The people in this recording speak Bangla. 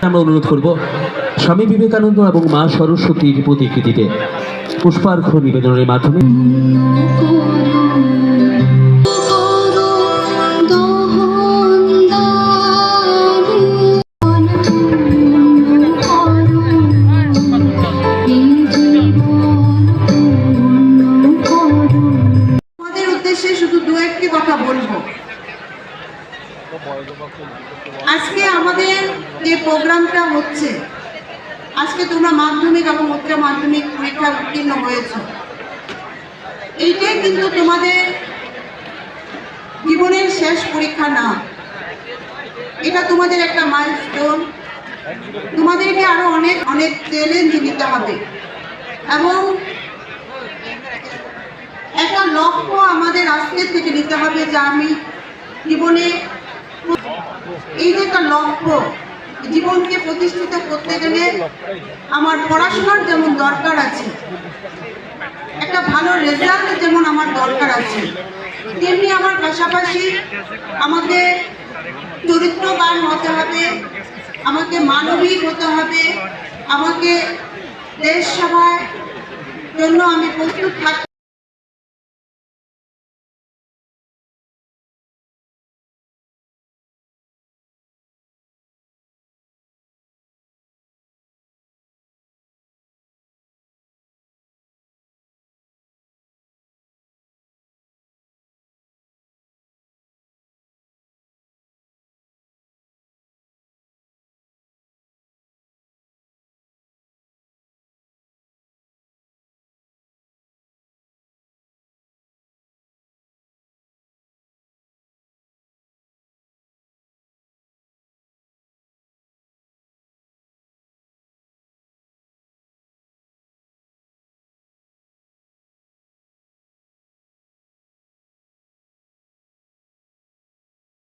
আমরা অনুরোধ করব স্বামী বিবেকানন্দ এবং মা সরস্বতীর প্রতিকৃতিতে পুষ্পার্ঘ্য নিবেদনের মাধ্যমে শুধু দু একটি কথা বলবো। আজকে আমাদের যে প্রোগ্রামটা হচ্ছে, আজকে তোমরা মাধ্যমিক এবং উচ্চ মাধ্যমিক পরীক্ষা উত্তীর্ণ হয়েছে, এইটাই কিন্তু তোমাদের জীবনের শেষ পরীক্ষা না, এটা তোমাদের একটা মাইলস্টোন। তোমাদেরকে আরো অনেক অনেক চ্যালেঞ্জ নিতে হবে এবং একটা লক্ষ্য আমাদের আজকে থেকে নিতে হবে যে আমি জীবনে এই যে একটা লক্ষ্য, জীবনকে প্রতিষ্ঠিত করতে গেলে আমার পড়াশোনার যেমন দরকার আছে, একটা ভালো রেজাল্ট যেমন আমার দরকার আছে, তেমনি আমার পাশাপাশি আমাকে চরিত্রবান হতে হবে, আমাকে মানবিক হতে হবে, আমাকে দেশ সেবার জন্য আমি প্রস্তুত থাকতে